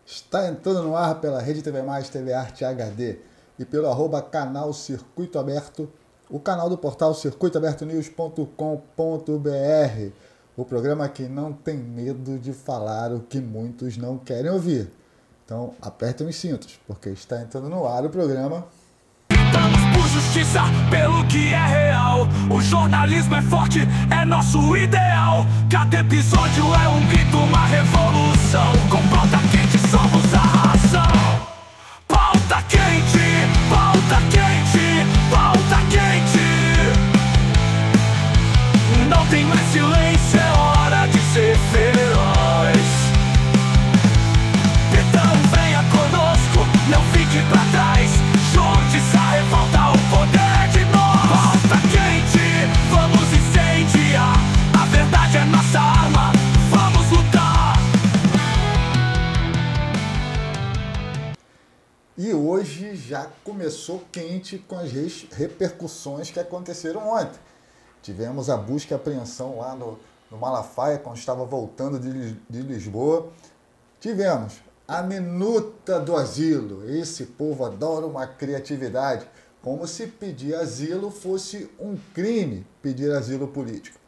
Está entrando no ar pela Rede TV Mais, TV Arte HD e pelo @canal Circuito Aberto, o canal do portal circuitoabertonews.com.br, o programa que não tem medo de falar o que muitos não querem ouvir. Então apertem os cintos, porque está entrando no ar o programa. Lutamos por justiça, pelo que é real. O jornalismo é forte, é nosso ideal. Cada episódio é um grito, uma revolução. Com pauta quente somos a razão. Pauta quente, pauta quente, pauta quente. Não tem mais silêncio, é hora de ser feroz. Então venha conosco, não fique pra trás. Junte-se a revolta, o poder de nós. Pauta quente, vamos incendiar. A verdade é nossa arma, vamos lutar. E hoje já começou quente com as repercussões que aconteceram ontem. Tivemos a busca e apreensão lá no Malafaia, quando estava voltando de Lisboa. Tivemos a minuta do asilo. Esse povo adora uma criatividade, como se pedir asilo fosse um crime, pedir asilo político.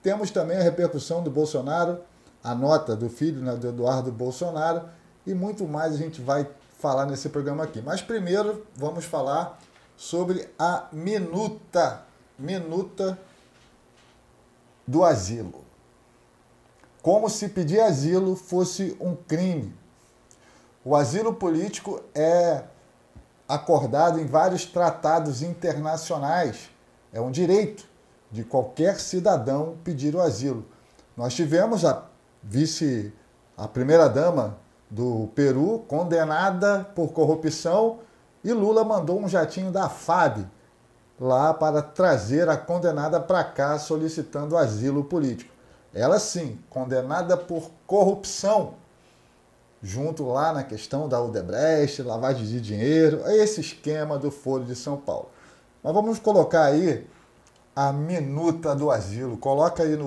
Temos também a repercussão do Bolsonaro, a nota do filho, né, do Eduardo Bolsonaro, e muito mais a gente vai falar nesse programa aqui. Mas primeiro vamos falar sobre a minuta do asilo. Como se pedir asilo fosse um crime. O asilo político é acordado em vários tratados internacionais. É um direito de qualquer cidadão pedir o asilo. Nós tivemos a primeira-dama do Peru condenada por corrupção e Lula mandou um jatinho da FAB lá para trazer a condenada para cá solicitando asilo político. Ela sim, condenada por corrupção, junto lá na questão da Odebrecht, lavagem de dinheiro, esse esquema do Foro de São Paulo. Mas vamos colocar aí a minuta do asilo. Coloca aí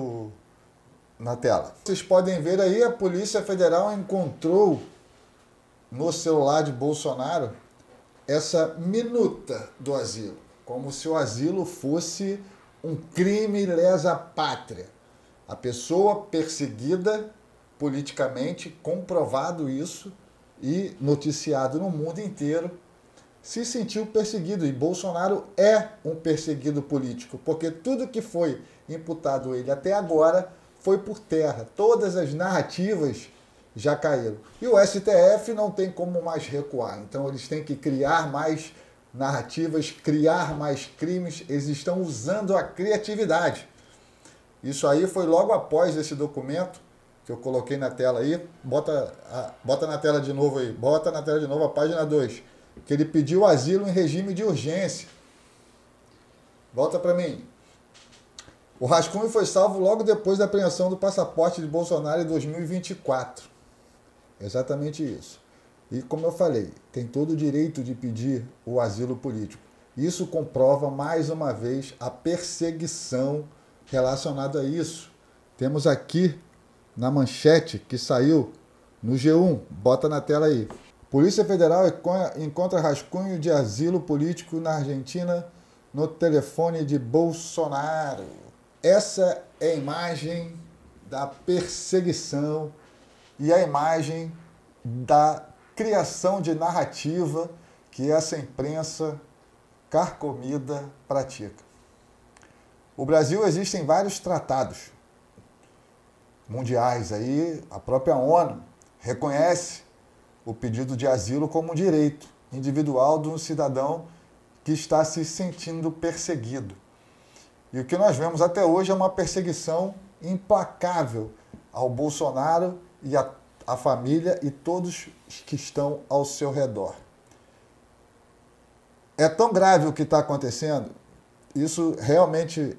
na tela. Vocês podem ver aí, a Polícia Federal encontrou no celular de Bolsonaro essa minuta do asilo, como se o asilo fosse um crime lesa pátria. A pessoa perseguida politicamente, comprovado isso e noticiado no mundo inteiro, se sentiu perseguido. E Bolsonaro é um perseguido político, porque tudo que foi imputado a ele até agora foi por terra. Todas as narrativas já caíram. E o STF não tem como mais recuar. Então eles têm que criar mais narrativas, criar mais crimes. Eles estão usando a criatividade. Isso aí foi logo após esse documento que eu coloquei na tela aí. Bota na tela de novo aí. Bota na tela de novo a página 2. Que ele pediu asilo em regime de urgência. Volta para mim. O rascunho foi salvo logo depois da apreensão do passaporte de Bolsonaro em 2024. Exatamente isso. E como eu falei, tem todo o direito de pedir o asilo político. Isso comprova mais uma vez a perseguição relacionada a isso. Temos aqui na manchete que saiu no G1, bota na tela aí. Polícia Federal encontra rascunho de asilo político na Argentina no telefone de Bolsonaro. Essa é a imagem da perseguição e a imagem da criação de narrativa que essa imprensa carcomida pratica. O Brasil existem vários tratados mundiais aí, a própria ONU reconhece o pedido de asilo como um direito individual de um cidadão que está se sentindo perseguido. E o que nós vemos até hoje é uma perseguição implacável ao Bolsonaro e à família e todos que estão ao seu redor. É tão grave o que está acontecendo, isso realmente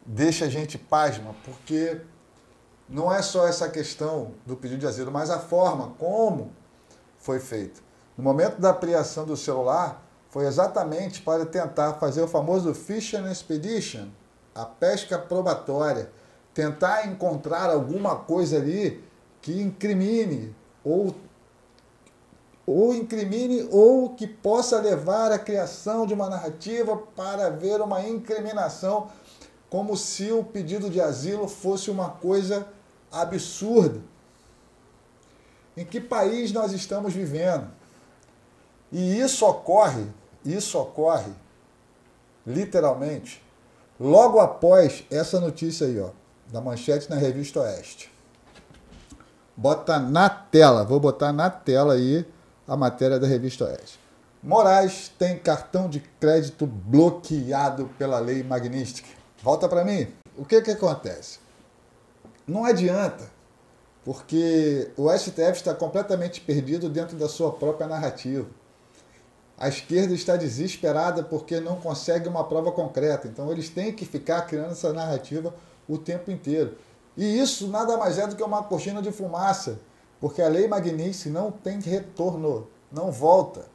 deixa a gente pasma, porque não é só essa questão do pedido de asilo, mas a forma como foi feito. No momento da apreensão do celular, foi exatamente para tentar fazer o famoso Fishing Expedition, a pesca probatória, tentar encontrar alguma coisa ali que incrimine ou ou incrimine ou que possa levar à criação de uma narrativa para haver uma incriminação, como se o pedido de asilo fosse uma coisa absurda. Em que país nós estamos vivendo? E isso ocorre literalmente logo após essa notícia aí, ó, da manchete na Revista Oeste. Bota na tela, vou botar na tela aí a matéria da Revista Oeste. Moraes tem cartão de crédito bloqueado pela Lei Magnitsky. Volta para mim. O que acontece? Não adianta, porque o STF está completamente perdido dentro da sua própria narrativa. A esquerda está desesperada porque não consegue uma prova concreta. Então eles têm que ficar criando essa narrativa o tempo inteiro. E isso nada mais é do que uma cortina de fumaça, porque a Lei Magnitsky não tem retorno, não volta.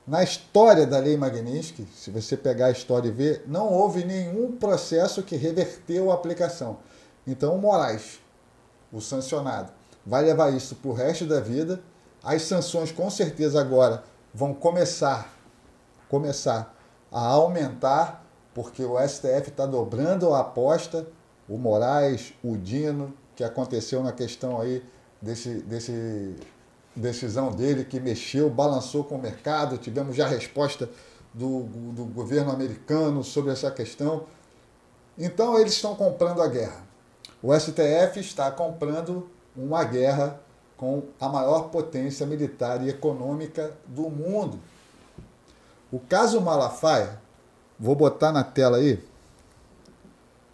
Na história da Lei Magnitsky, se você pegar a história e ver, não houve nenhum processo que reverteu a aplicação. Então o Moraes, o sancionado, vai levar isso para o resto da vida. As sanções com certeza agora vão começar a aumentar, porque o STF está dobrando a aposta. O Moraes, o Dino, que aconteceu na questão aí desse decisão dele, que mexeu, balançou com o mercado. Tivemos já a resposta do governo americano sobre essa questão. Então eles estão comprando a guerra. O STF está comprando uma guerra com a maior potência militar e econômica do mundo. O caso Malafaia, vou botar na tela aí,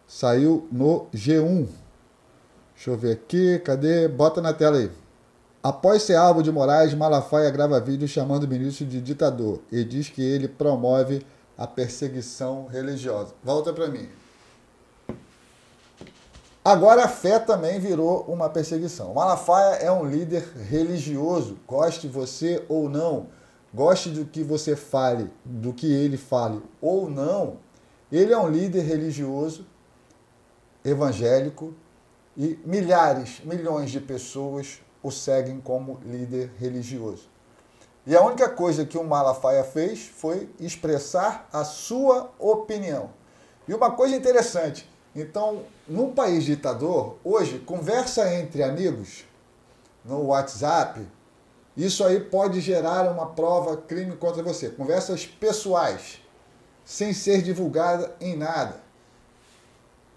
saiu no G1. Deixa eu ver aqui, cadê? Bota na tela aí. Após ser alvo de Moraes, Malafaia grava vídeo chamando o ministro de ditador e diz que ele promove a perseguição religiosa. Volta para mim. Agora a fé também virou uma perseguição. Malafaia é um líder religioso, goste você ou não, goste do que você fale, do que ele fale ou não, ele é um líder religioso, evangélico, e milhões de pessoas o seguem como líder religioso. E a única coisa que o Malafaia fez foi expressar a sua opinião. E uma coisa interessante, então, num país ditador, hoje, conversa entre amigos, no WhatsApp, isso aí pode gerar uma prova, crime contra você. Conversas pessoais, sem ser divulgada em nada.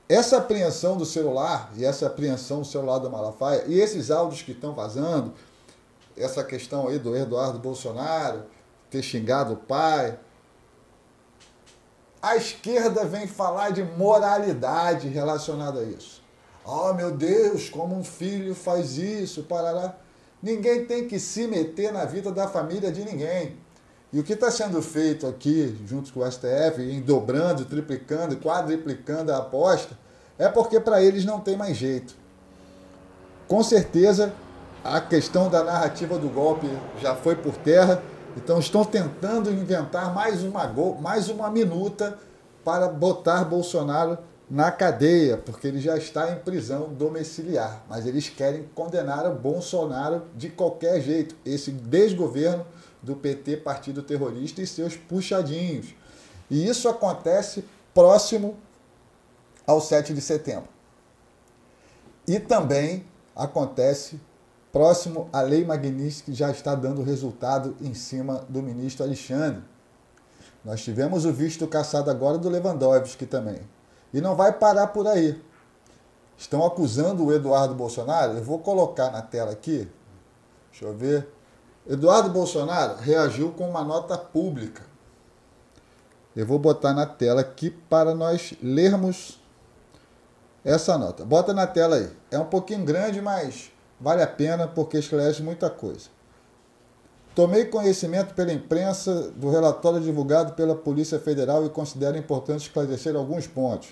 Essa apreensão do celular, e essa apreensão do celular do Malafaia, e esses áudios que estão vazando, essa questão aí do Eduardo Bolsonaro, ter xingado o pai, a esquerda vem falar de moralidade relacionada a isso. Oh, meu Deus, como um filho faz isso, parará. Ninguém tem que se meter na vida da família de ninguém. E o que está sendo feito aqui, junto com o STF, em dobrando, triplicando, quadriplicando a aposta, é porque para eles não tem mais jeito. Com certeza, a questão da narrativa do golpe já foi por terra, então estão tentando inventar mais uma minuta para botar Bolsonaro na cadeia, porque ele já está em prisão domiciliar. Mas eles querem condenar o Bolsonaro de qualquer jeito, esse desgoverno do PT, partido terrorista, e seus puxadinhos. E isso acontece próximo ao 7 de setembro. E também acontece próximo à Lei Magnitsky, que já está dando resultado em cima do ministro Alexandre. Nós tivemos o visto cassado agora do Lewandowski também. E não vai parar por aí. Estão acusando o Eduardo Bolsonaro. Eu vou colocar na tela aqui. Deixa eu ver. Eduardo Bolsonaro reagiu com uma nota pública. Eu vou botar na tela aqui para nós lermos essa nota. Bota na tela aí. É um pouquinho grande, mas vale a pena porque esclarece muita coisa. Tomei conhecimento pela imprensa do relatório divulgado pela Polícia Federal e considero importante esclarecer alguns pontos.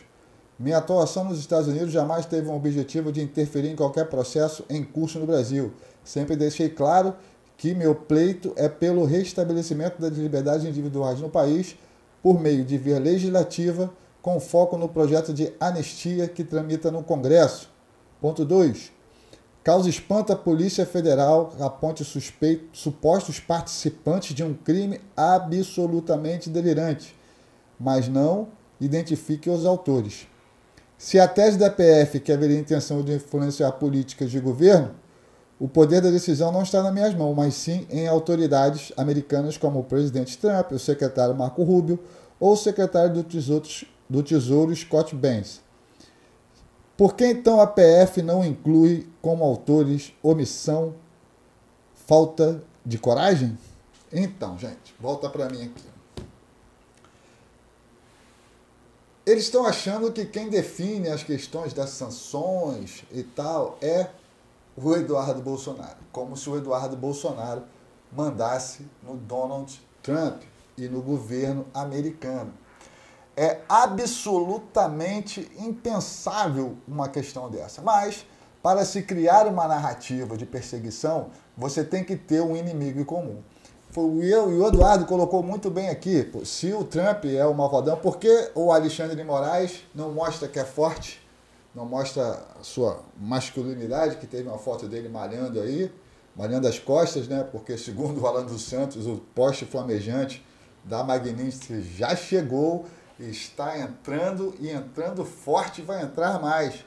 Minha atuação nos Estados Unidos jamais teve um objetivo de interferir em qualquer processo em curso no Brasil. Sempre deixei claro que meu pleito é pelo restabelecimento das liberdades individuais no país por meio de via legislativa com foco no projeto de anistia que tramita no Congresso. Ponto 2. Causa espanto a Polícia Federal aponte supostos participantes de um crime absolutamente delirante, mas não identifique os autores. Se a tese da PF que haveria intenção de influenciar políticas de governo, o poder da decisão não está nas minhas mãos, mas sim em autoridades americanas como o presidente Trump, o secretário Marco Rubio ou o secretário do Tesouro Scott Bessent. Por que então a PF não inclui como autores omissão, falta de coragem? Então, gente, volta para mim aqui. Eles estão achando que quem define as questões das sanções e tal é o Eduardo Bolsonaro. Como se o Eduardo Bolsonaro mandasse no Donald Trump e no governo americano. É absolutamente impensável uma questão dessa. Mas, para se criar uma narrativa de perseguição, você tem que ter um inimigo em comum. O Eduardo colocou muito bem aqui, se o Trump é o malvadão, por que o Alexandre de Moraes não mostra que é forte, não mostra a sua masculinidade, que teve uma foto dele malhando aí, malhando as costas, né? Porque segundo o Alan dos Santos, o poste flamejante da Magnitsky já chegou, está entrando e entrando forte, vai entrar mais.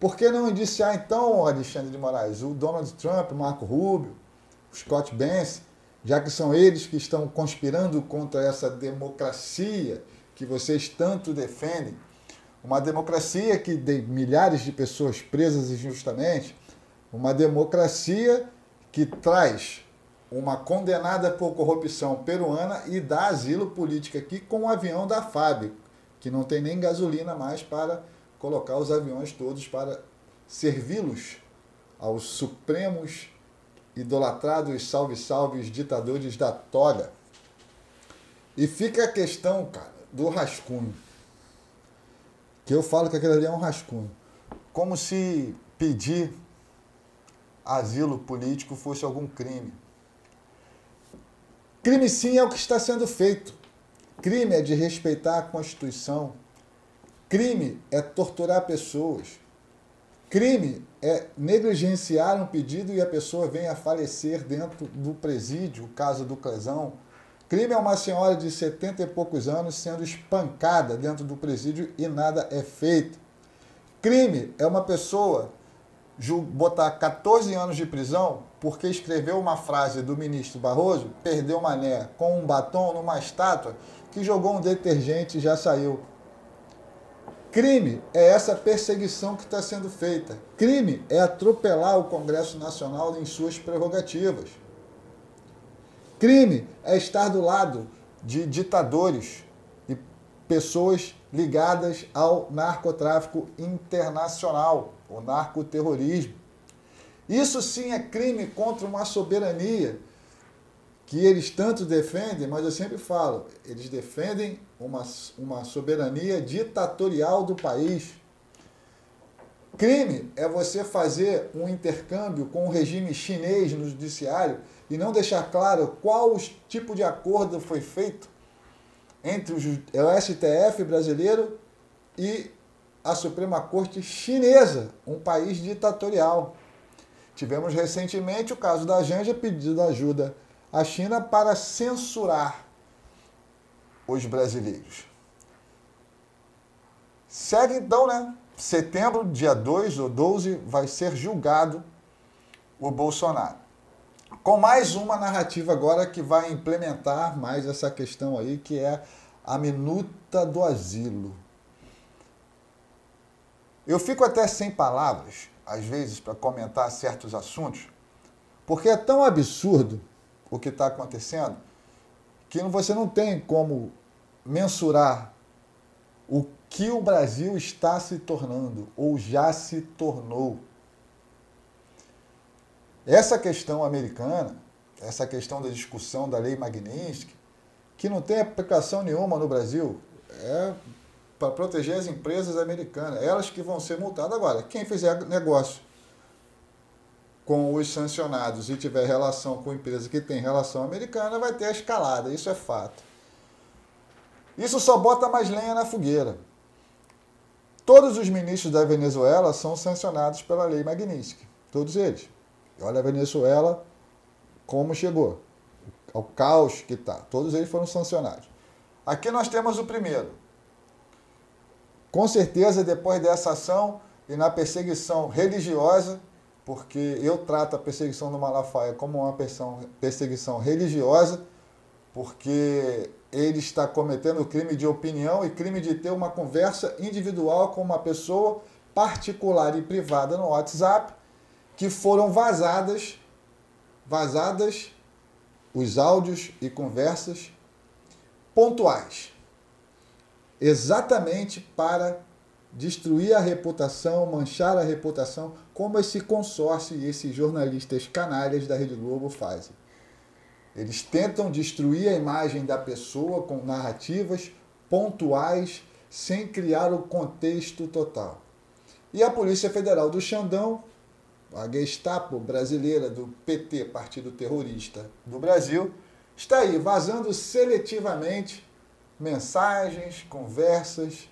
Por que não indiciar então, Alexandre de Moraes, o Donald Trump, Marco Rubio, o Scott Bessent, já que são eles que estão conspirando contra essa democracia que vocês tanto defendem, uma democracia que tem milhares de pessoas presas injustamente, uma democracia que traz uma condenada por corrupção peruana e dá asilo político aqui com o avião da FAB, que não tem nem gasolina mais para colocar os aviões todos para servi-los aos supremos idolatrados salve-salves ditadores da toga. E fica a questão, cara, do rascunho. Que eu falo que aquilo ali é um rascunho. Como se pedir asilo político fosse algum crime. Crime sim é o que está sendo feito. Crime é de respeitar a Constituição. Crime é torturar pessoas. Crime é negligenciar um pedido e a pessoa vem a falecer dentro do presídio, o caso do Clesão. Crime é uma senhora de 70 e poucos anos sendo espancada dentro do presídio e nada é feito. Crime é uma pessoa botar 14 anos de prisão porque escreveu uma frase do ministro Barroso, perdeu mané com um batom numa estátua, que jogou um detergente e já saiu. Crime é essa perseguição que está sendo feita. Crime é atropelar o Congresso Nacional em suas prerrogativas. Crime é estar do lado de ditadores e pessoas ligadas ao narcotráfico internacional, o narcoterrorismo. Isso sim é crime contra uma soberania que eles tanto defendem, mas eu sempre falo, eles defendem uma soberania ditatorial do país. Crime é você fazer um intercâmbio com o regime chinês no judiciário e não deixar claro qual tipo de acordo foi feito entre o STF brasileiro e a Suprema Corte chinesa, um país ditatorial. Tivemos recentemente o caso da Janja pedindo ajuda à China para censurar os brasileiros. Segue então, né? Setembro, dia 2 ou 12, vai ser julgado o Bolsonaro. Com mais uma narrativa agora que vai implementar mais essa questão aí, que é a minuta do asilo. Eu fico até sem palavras, às vezes, para comentar certos assuntos, porque é tão absurdo o que está acontecendo que você não tem como mensurar o que o Brasil está se tornando ou já se tornou. Essa questão americana, essa questão da discussão da Lei Magnitsky, que não tem aplicação nenhuma no Brasil, é para proteger as empresas americanas, elas que vão ser multadas. Agora, quem fizer negócio com os sancionados e tiver relação com empresa que tem relação americana, vai ter a escalada, isso é fato. Isso só bota mais lenha na fogueira. Todos os ministros da Venezuela são sancionados pela Lei Magnitsky. todos eles. E olha a Venezuela como chegou, ao caos que está. Todos eles foram sancionados. Aqui nós temos o primeiro. Com certeza, depois dessa ação e na perseguição religiosa, porque eu trato a perseguição do Malafaia como uma perseguição religiosa, porque ele está cometendo crime de opinião e crime de ter uma conversa individual com uma pessoa particular e privada no WhatsApp, que foram vazadas os áudios e conversas pontuais, exatamente para destruir a reputação, manchar a reputação, como esse consórcio e esses jornalistas canalhas da Rede Globo fazem. Eles tentam destruir a imagem da pessoa com narrativas pontuais, sem criar o contexto total. E a Polícia Federal do Xandão, a Gestapo brasileira do PT, Partido Terrorista do Brasil, está aí vazando seletivamente mensagens, conversas,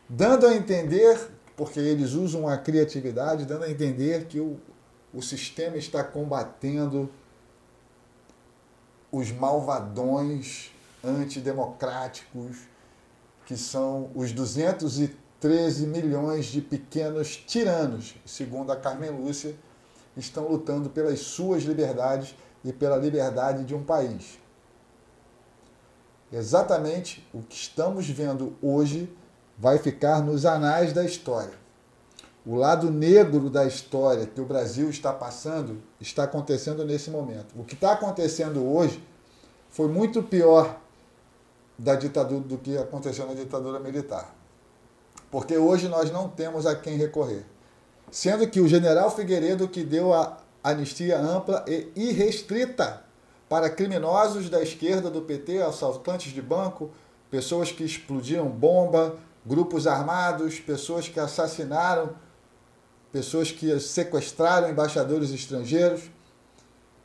dando a entender, porque eles usam a criatividade, dando a entender que o sistema está combatendo os malvadões antidemocráticos, que são os 213 milhões de pequenos tiranos, segundo a Carmen Lúcia, estão lutando pelas suas liberdades e pela liberdade de um país. Exatamente o que estamos vendo hoje vai ficar nos anais da história. O lado negro da história que o Brasil está passando está acontecendo nesse momento. O que está acontecendo hoje foi muito pior da ditadura do que aconteceu na ditadura militar. Porque hoje nós não temos a quem recorrer. Sendo que o general Figueiredo, que deu a anistia ampla e irrestrita para criminosos da esquerda do PT, assaltantes de banco, pessoas que explodiram bomba, grupos armados, pessoas que assassinaram, pessoas que sequestraram embaixadores estrangeiros,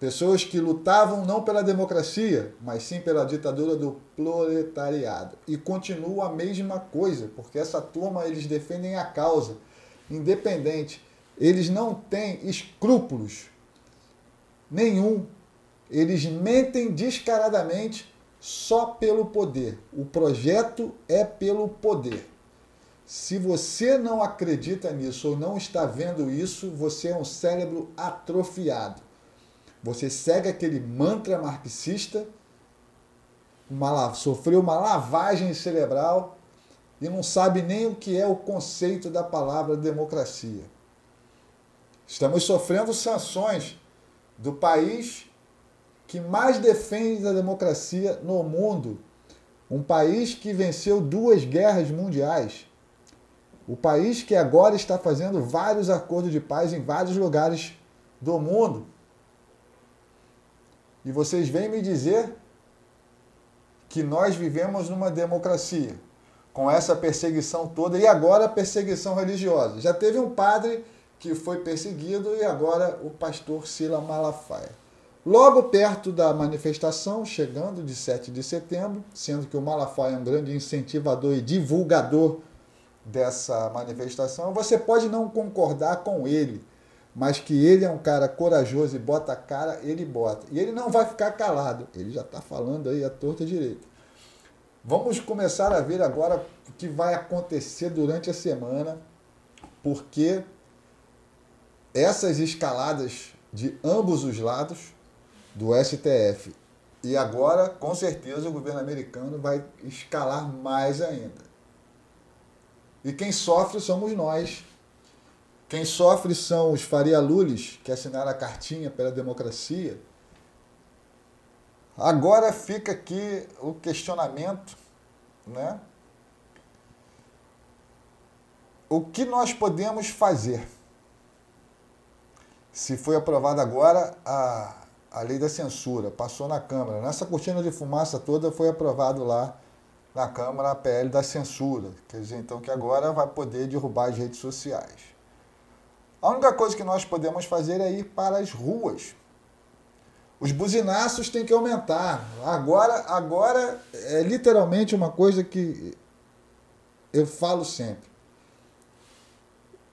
pessoas que lutavam não pela democracia, mas sim pela ditadura do proletariado. E continua a mesma coisa, porque essa turma, eles defendem a causa independente. Eles não têm escrúpulos nenhum. Eles mentem descaradamente só pelo poder. O projeto é pelo poder. Se você não acredita nisso ou não está vendo isso, você é um cérebro atrofiado. Você segue aquele mantra marxista, sofreu uma lavagem cerebral e não sabe nem o que é o conceito da palavra democracia. Estamos sofrendo sanções do país que mais defende a democracia no mundo. Um país que venceu 2 guerras mundiais. O país que agora está fazendo vários acordos de paz em vários lugares do mundo. E vocês vêm me dizer que nós vivemos numa democracia, com essa perseguição toda, e agora a perseguição religiosa. Já teve um padre que foi perseguido e agora o pastor Silas Malafaia. Logo perto da manifestação, chegando de 7 de setembro, sendo que o Malafaia é um grande incentivador e divulgador dessa manifestação, você pode não concordar com ele, mas que ele é um cara corajoso e bota a cara, ele bota. E ele não vai ficar calado, ele já está falando aí à torta direita. Vamos começar a ver agora o que vai acontecer durante a semana, porque essas escaladas de ambos os lados do STF e agora, com certeza, o governo americano vai escalar mais ainda. E quem sofre somos nós. Quem sofre são os Faria Lulis, que assinaram a cartinha pela democracia. Agora fica aqui o questionamento, né? O que nós podemos fazer? Se foi aprovada agora a lei da censura, passou na Câmara. Nessa cortina de fumaça toda foi aprovado lá na Câmara a PL da censura. Quer dizer, então, que agora vai poder derrubar as redes sociais. A única coisa que nós podemos fazer é ir para as ruas. Os buzinaços têm que aumentar. Agora é literalmente uma coisa que eu falo sempre.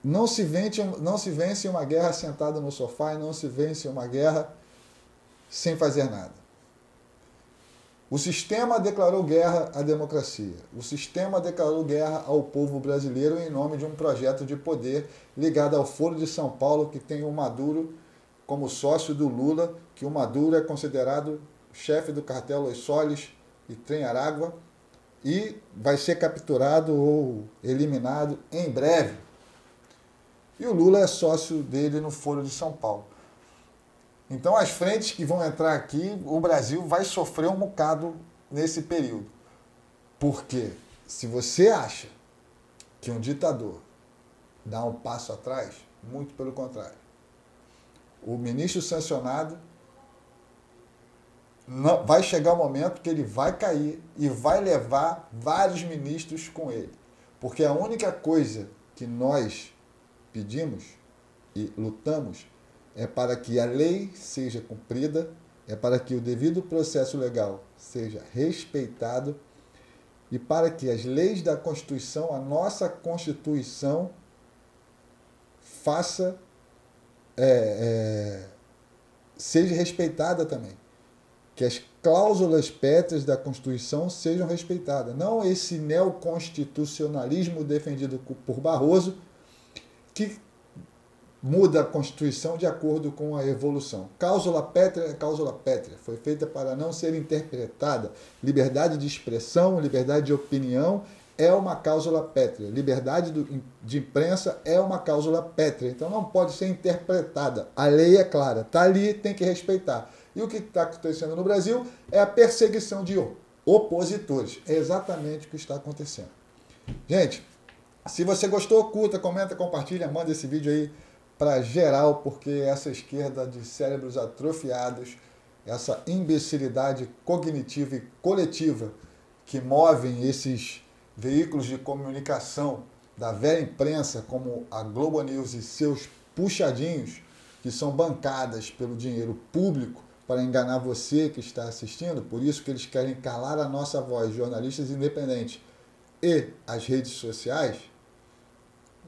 Não se vence uma guerra sentado no sofá e não se vence uma guerra sem fazer nada. O sistema declarou guerra à democracia. O sistema declarou guerra ao povo brasileiro em nome de um projeto de poder ligado ao Foro de São Paulo, que tem o Maduro como sócio do Lula, que o Maduro é considerado chefe do cartel Los Soles e Trem Aragua e vai ser capturado ou eliminado em breve. E o Lula é sócio dele no Foro de São Paulo. Então, as frentes que vão entrar aqui, o Brasil vai sofrer um bocado nesse período. Porque se você acha que um ditador dá um passo atrás, muito pelo contrário. O ministro sancionado vai chegar o momento que ele vai cair e vai levar vários ministros com ele. Porque a única coisa que nós pedimos e lutamos é para que a lei seja cumprida, é para que o devido processo legal seja respeitado e para que as leis da Constituição, a nossa Constituição, seja respeitada também. Que as cláusulas pétreas da Constituição sejam respeitadas. Não esse neoconstitucionalismo defendido por Barroso, que muda a Constituição de acordo com a evolução. Cláusula pétrea é cláusula pétrea. Foi feita para não ser interpretada. Liberdade de expressão, liberdade de opinião é uma cláusula pétrea. Liberdade de imprensa é uma cláusula pétrea. Então não pode ser interpretada. A lei é clara. Está ali, tem que respeitar. E o que está acontecendo no Brasil é a perseguição de opositores. É exatamente o que está acontecendo. Gente, se você gostou, curta, comenta, compartilha, manda esse vídeo aí para geral, porque essa esquerda de cérebros atrofiados, essa imbecilidade cognitiva e coletiva que movem esses veículos de comunicação da velha imprensa, como a Globo News e seus puxadinhos, que são bancadas pelo dinheiro público para enganar você que está assistindo, por isso que eles querem calar a nossa voz, jornalistas independentes e as redes sociais.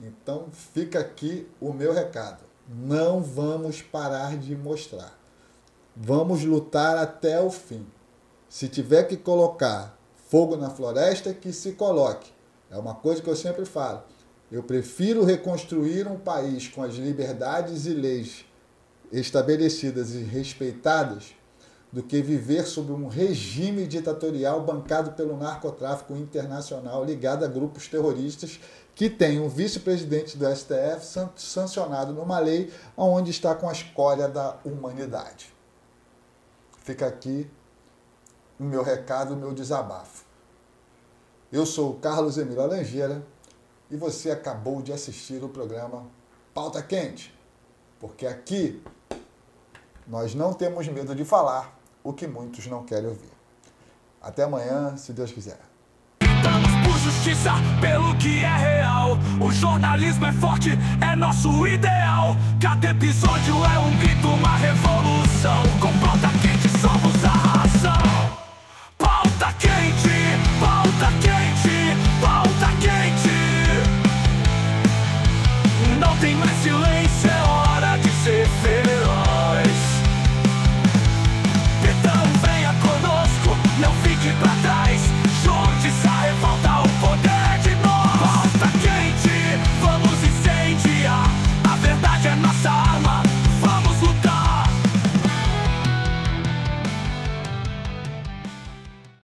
Então fica aqui o meu recado. Não vamos parar de mostrar. Vamos lutar até o fim. Se tiver que colocar fogo na floresta, que se coloque. É uma coisa que eu sempre falo. Eu prefiro reconstruir um país com as liberdades e leis estabelecidas e respeitadas do que viver sob um regime ditatorial bancado pelo narcotráfico internacional ligado a grupos terroristas que tem um vice-presidente do STF sancionado numa lei onde está com a escória da humanidade. Fica aqui o meu recado, o meu desabafo. Eu sou o Carlos Emílio Alangeira e você acabou de assistir o programa Pauta Quente, porque aqui nós não temos medo de falar o que muitos não querem ouvir. Até amanhã, se Deus quiser. Por justiça, pelo que é real. O jornalismo é forte, é nosso ideal. Cada episódio é um grito, uma revolução. Com Pauta Quente.